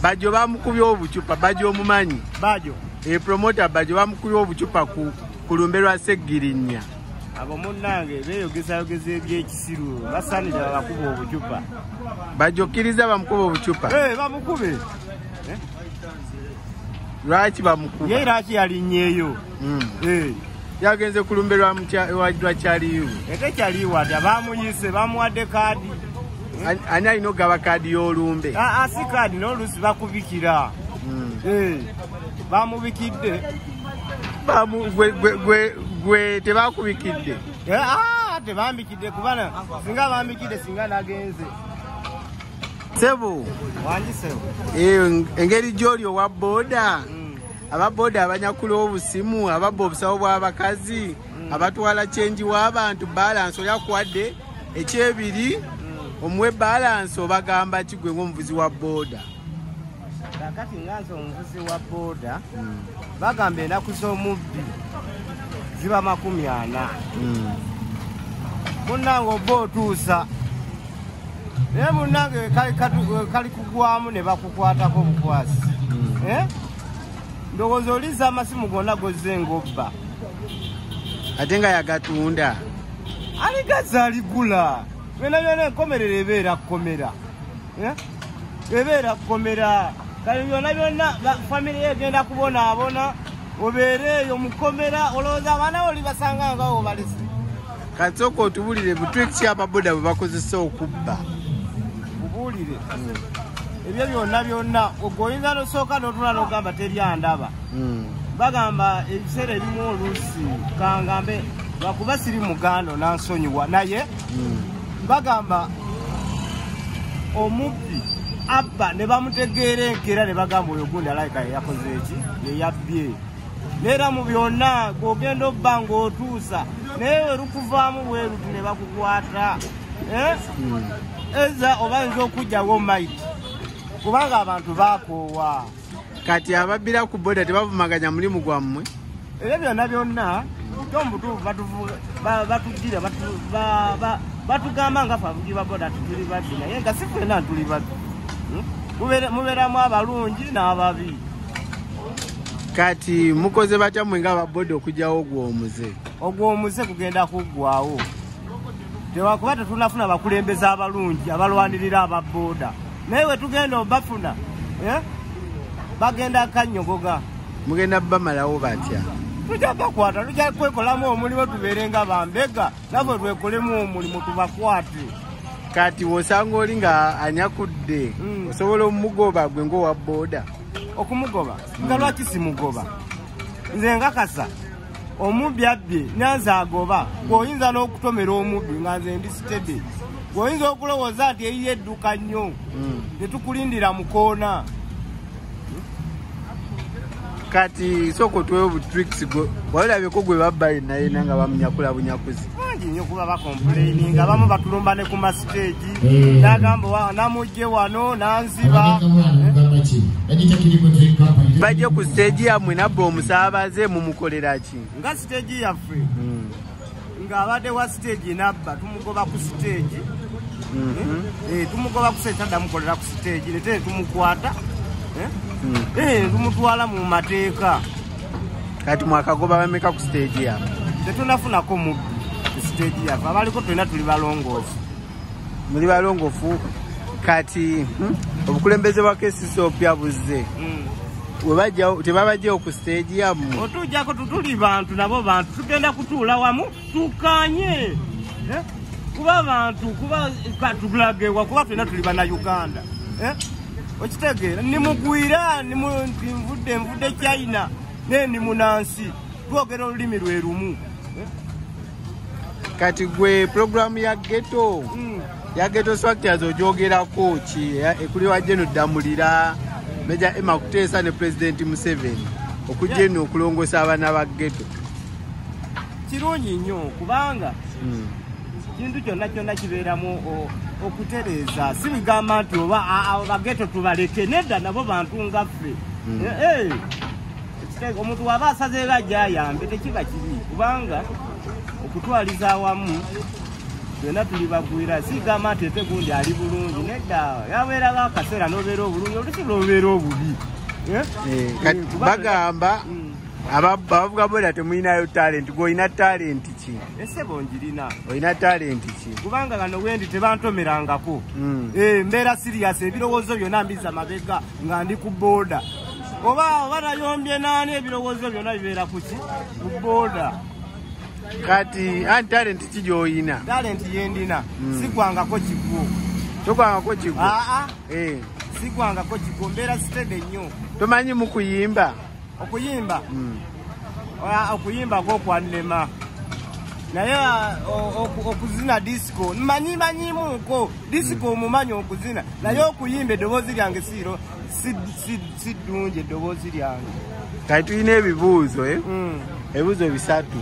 Bajo bamukubye obucupa bajo omumanyi. Bajo. Promoter bajo bamukubye obucupa ku kulumberwa Segirinya. Abo munnange beeyogeza ebyekisiru basanira bakuba obucupa. Bajokiriza bamukuba obucupa. Bamukube. Lwaki bamukuba? Ye lwaki yalinyeeyo. Yagenze kulumberwa wa kyaliyo. Ate kyaliyo ate bamuyise bamuwadde kaadi. Ani alina ogaba kaadi y'olumbe? Si kaadi n'oluusi bakubikira. Bamubikidde. Gwe tebakubikidde. Tebambikidde kubana singa bambikidde singa nagenze. Sebo. Wanji sebo. Engeri gy'oli owa boda. Ababoda abanyakula obusimu, ababba obusawo bw'abakazi, abatwala kyenji w'abantu balance oli akuwadde ekyebiri omuwe balance obagamba ki gwe ng'omuvuzi wa boda. Kakati nganze omuvuzi wa boda bagamba ennaku z'omubbi ziba 40. Munnange oba otuusa naye munnange kali kugwamu ne bakukwatako bukwasi. Ndowooza oliza amasimu gonna gozze ng'obba. Ate nga yagatunda. Aligaza aligula. Byonna enkomerero ebeera kkomera. Ebeera kkomera. Kale byonna famire egenda kubonaabona obeereeyo mukomera olowooza abaana oli basanga ngawo balese. Katsoko otubulire butwiki ababoda bwe bakozesa okubba. Ubulire. Ebyo byonna ogoyinza n'osooka n'otula n'ogamba teryandaba. Bagamba ebiseera ebimu oluusi kangambe lwakuba siri muganda nansonyiwa naye bagamba omubbi abba ne bamutegeera enkera ne bagamba oyo gundi alayika yakoze eki yeyabbye. Neera mu byonna gw'ogenda obba ng'otuusa naye werukuvaamu weeruti ne bakukwata. Eza obayinza okugyawo maiti kubanga abantu bakoowa. Kati ababbira ku boda tebavumaganya mulimu gwammwe? Ebyo byonna tombutuufu batugira batugamba nga fe avugi ba boda tuli babbi naye nga si ffenna tuli babbi. Mubeeramu abalungi n'ababi. Kati mukoze batya mwe ng'ababoda okugyawo ogw'omuze? Ogw'omuze kugenda kuggwawo. Tewakuba tetunafuna bakulembeza abalungi abalwanirira ababoda. Naye we tugenda obafuna bagenda kanyogoga. Mugenda bamalawo batya? Tujja bakwata, tujja kwekolamu omulimu tubeere nga bambega naffe twekolemu omulimu tubakwate. Kati wosanga oli nga anyakudde osobola omugoba gwe ng'owa boda? Okumugoba nga lwaki simugoba? Nze ngakasa omubbi abbye nyanza agoba gw'oyinza n'okutomera omubbi nga nze ndi sitede. Gw'oyinza okulowooza nti eyiye edduka nnyo tetukulindira mu koona. Kati soko tuweho butricks walabyeko gwe babba yenna nga bamunyakula bunyakuzi. Bangi nnyo kuba bakomplaininga abamu batulumba ne ku masiteegi n'agamba namugye wano nanziba. Bajje ku siteegi yammwe nabba omusaabaze mumukolera ki? Nga siteegi yaffe ng'abadde wa siteegi nabba tumugoba ku siteegi. Tumugoba ku siteegi taddamukolera ku siteegi nete tumukwata tumutwala mu mateeka. Kati mwakagoba bameka ku siteegi yammwe? Tetunafunako mubbi ku siteegi yaffe abaliko tulina tuli balongoofu. Muli balongoofu. Kati obukulembeze bwa KCCOP buzze tebabajjawo ku siteegi yammwe? Otujjako tutuli bantu nabo bantu tugenda kutuula wamu tukanye kuba abantu kuba katulagewa kuba tulina tuli bannayuganda. Okitegeera nimugwira nvudde China nendi munansi twogera olulimi lwe lumu. Kati gwe programu ya ghetto structures ogyogerako ki? Ekuliwa General Damulira, Major Emma Kuteesa ne President Museveni okujja eno okulongoosa abaana ba ghetto. Kirungi nnyo kubanga kintu kyonna kibeeramu okutereeza. Si bigamba nti oba abageto tubaleke, nedda nabo bantu ngaffe. Omuntu waba asazeera gy'ayambe tekiba kibi kubanga okutwaliza awamu byonna tuli bagwira sigamba nti ate gundi ali bulungi nedda yabeerako akaseera n'obeera obulungi olusi lw'obeera obubi bagamba abavuga boda temulinayo talent gweolina talent ki esebo njirina olina talent ki kubanga gano wendi tebantomerangako mbeera sirias ebirowoozo byonna mbiza mabega nga ndi ku booda oba nayombye naani ebirowoozo byonna bibeera kuki ku booda kati anti talent ki gy'olina talent yendina sigwangako kigwo tokwangako kigwo sigwangako kigwo mbeera sitede nnyo tomanyi mu kuyimba okuyimba okuyimba kwokwanema naye okuzina disco manyimuko disco omumanyi okuzina naye okuyimba eddoboozi lyange siiro siddungi eddoboozi lyange kati tulina ebibuuzo ebibuuzo bisatu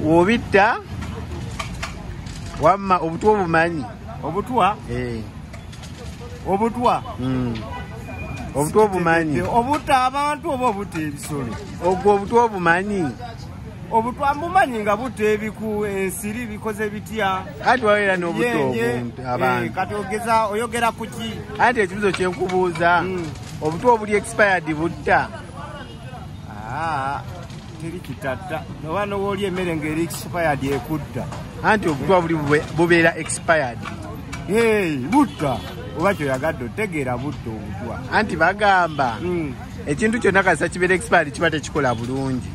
wobitta wamma obutwa obumanyi obutwa obutwa obutwa obumanyi obutta abantu oba obutta ebisolo ogwo obutwa obumanyi obutwa mbumanyi nga butta ebiku ensiri bikoze bitya anti wabeera n'obutwa abantu kati oyogera ku ki anti ekibuzo kyenkubuuza obutwa obuli expired butta teri kitatta oba nowooli emmere ng'eri expired ekutta anti obutwa buli bubeera expired butta oba kyoyagadde otegeera butta obutwa anti bagamba ekintu kyonna kasa kibeera expired kiba tekikola bulungi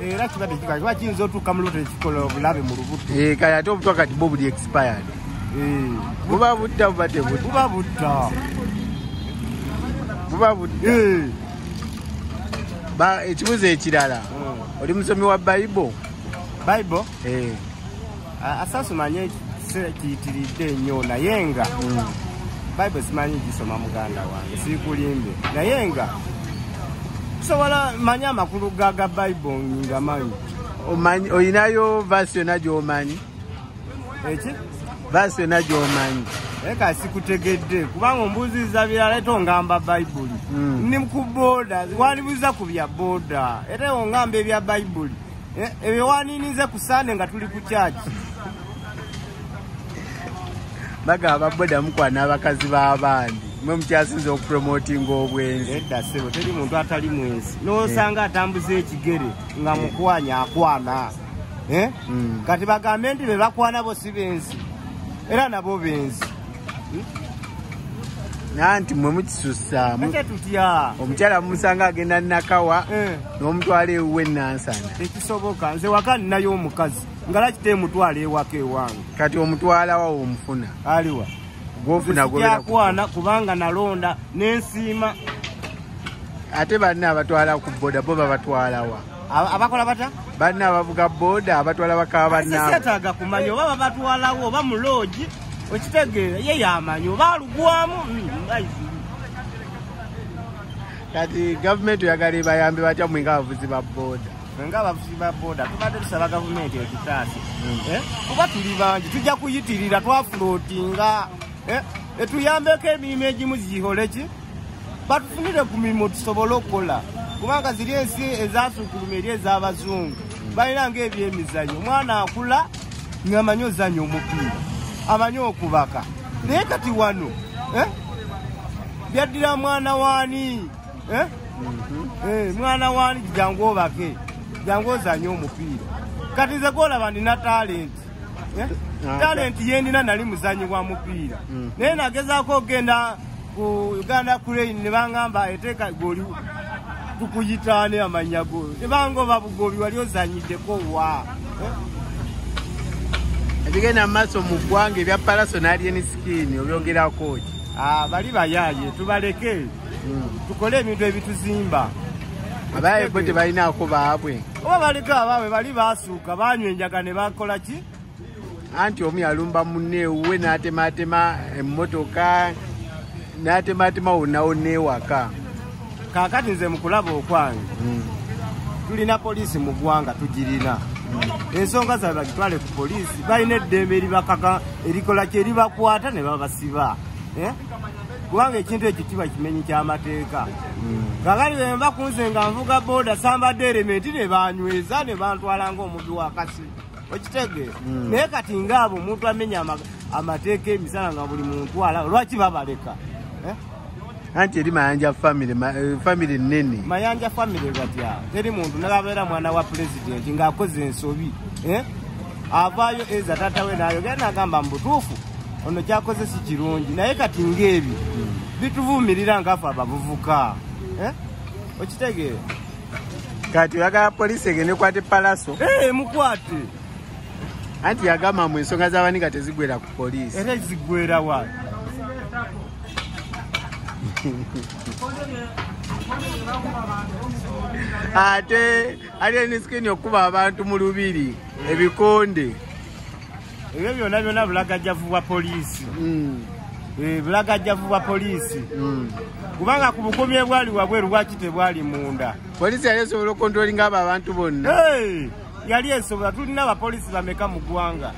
era kiba tekikola kiyinza otuuka mu lubuto tekikola obulabe mu lubuto kati ate obutwa kati bo buli expired buba butta buba tebutta buba butta ekibuzo ekirala oli musomi wa Bible asasumanye kiyitiridde nnyo naye nga Bible simanyi gisoma muganda wange siikulimbe naye nga tusobola manya amakulu ga Bible nga manyi olinayo vaasi yonna gy'omanyi eki vaasi yonna gy'omanyi eka sikutegedde kubanga ombuuzizza birala ate ongamba Bayibuli ndi ku booda wandibuuza ku bya booda ate ongamba ebya Bayibuli ebyo waniinize ku Sande nga tuli ku kyaki bagamba boda mukwana abakazi b'abandi mwe mukyasinza okupromotinga obwenzi edda ssebo teri muntu atali mwenzi n'osanga atambuza ekigere nga mukwanya akwana kati bagambe nti be bakwana bo si benzi era nabo benzi nanti mwe mukisussa tutya omukyala mumusanga agenda nakawa n'omutwala ewuwe Nansana tekisoboka nze waka ninayo omukazi nga laki temutwala ewaka ewange kati omutwala wawo omufuna aliwa gwofuna gwakwana kubanga nalonda n'ensiima ate banna abatwala ku boda bo babatwalawa abakola bata banna abavuga boda abatwala bakaba bannaabo setaaga kumanya oba babatwalawo oba mu loogi okitegeera ye yamanyi oba alugwamu kati gavumenti oyagala ebayambe batya mwe ng'abavuzi ba boda ng'abavuzi ba boda tubadde tusaba gavumenti etutaase kuba tuli bangi tujja kuyitirira twafulootinga etuyambeko emirimu egimu gihole ki batufunire ku mirimu tusobole okukola kubanga ziri ensi ezasuukuluma eri ez'abazungu balina ng'ebyemizanyo omwana akula ng'amanyi ozanya omupiira amanyi okubaka naye kati wano byaddira mwana waani mwana waani jangu obake jangu ozanye omupiira kati nze gwolaba ndina talenti talenti yendina nali muzanyi wa mupiira naye nagezaako okgenda ku Uganda Crane ne bangamba eteeka goli tukuyitaane amanya go ne bangoba bugobi wali ozanyiddeko wa ebigenda maaso mu ggwanga ebya parasonalien skin obyogerako ki bali bayaaye tubaleke tukole ebintu ebituzimba abaye bo tebalinaako baabwe oba baliko abaabwe bali baasuuka banywa enjaga ne bakola ki anti omu yalumba munne ewuwe n'atematema emmotoka n'atematema wonna ewaka kaakati nze mu kulaba okwange tulina poliisi mu ggwanga tugirina ensonga zaabwe bagitwale ku poliisi balina eddembe eribakaka erikola ki eribakwata ne babasiba kubanga ekintu ekyo kiba kimenyi ky'amateeka kaakati bwe mba kunze nga nvuga booda sambadde erementi ne banyweza ne bantwala ng'omuddu wakasi okitege naye kati ngaabo omuntu amenya amateeka emisana nga buli muntu ala lwaki babaleka anti eri Mayanja family nene Mayanja family batya teri muntu nagabeera mwana wa president ng'akoze ensobi avaayo eza tatawe naayogera n'agamba mbutuufu ono kyakoze si kirungi naye kati ng'ebi bituvumirira ngaafe abavubuka okitegeera kati oyagala poliisi egende kwate palaso mukwate anti yagamba mu ensonga z'abanika tezigwera ku poliisi era zigwera wa ate ali enisikini okuba abantu mu lubiri ebikonde ebyo byonna bulagajjavu bwa poliisi bulagajjavu bwa poliisi kubanga ku bukomye bwali wabweru lwaki tebwali munda poliisi yali esobola okontrolinga abo abantu bonna yali esobola tulina abapoliisi bameka mu ggwanga